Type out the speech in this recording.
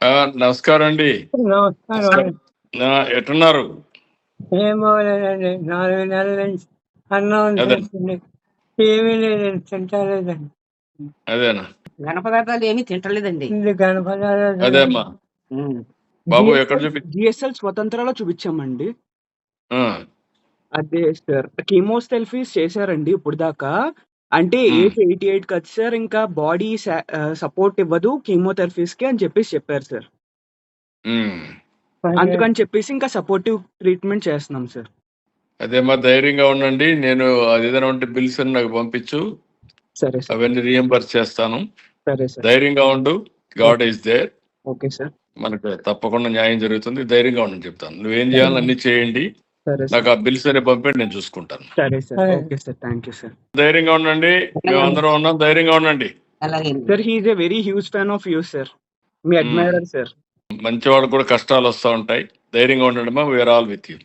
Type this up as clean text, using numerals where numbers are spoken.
ఆ, నమస్కారం అండి. నమస్కారం. ఎట్టున్నారు? ఏం బాగోలేదండి. 4 నెలల నుంచి అన్నం అదే తింటుంది. ఏమీ లేదండి, తింటలేదండి. అదేనా ఘన పదార్థాలు ఏమీ తింటలేదండి. ఇది గణపదాలు అదే అమ్మా బాబు ఎక్కడ చూపి జిఎస్ఎల్ స్వతంత్రలో చూపించామండి. ఆ, అదే సార్ కీమోథెరపీస్ చేశారండి ఇప్పుడు దాకా. అంటే ఏజ్ 88 కదా సార్, ఇంకా బాడీ సపోర్ట్ ఇవ్వదు కీమోథెరపీస్ కి అని చెప్పారు సార్. ఉమ్. అందుకని చెప్పేసి ఇంకా సపోర్టివ్ ట్రీట్మెంట్ చేస్తున్నాం సార్. అదేమ్మా ధైర్యంగా ఉండండి. నేను అది ఏదైనా ఉంటే బిల్స్ అని నాకు పంపించు, సరే సార్. అవన్నీ రియంబర్స్ చేస్తాను. సరే సార్. ధైర్యంగా ఉండు. God is there. Okay sir. మనకు తప్పకుండా న్యాయం జరుగుతుంది. ధైర్యంగా ఉండని చెప్తాను. నువ్వేం చేయాలని అన్ని చేయండి. సరే నాకు సార్. ఆ బిల్స్ అనే పంపండి, నేను చూసుకుంటాను. సరే సార్. సరే. Okay sir. Thank you sir. ధైర్యంగా ఉండండి. మేమందరం ఉన్నాం, ధైర్యంగా ఉండండి. అలాగే sir he is a very huge fan of you sir. మీ అడ్మైరర్ సార్. మంచివాడు కూడా కష్టాలు వస్తూ ఉంటాయి. ధైర్యంగా ఉండండి. మా వీఆర్ ఆల్ విత్ యూ.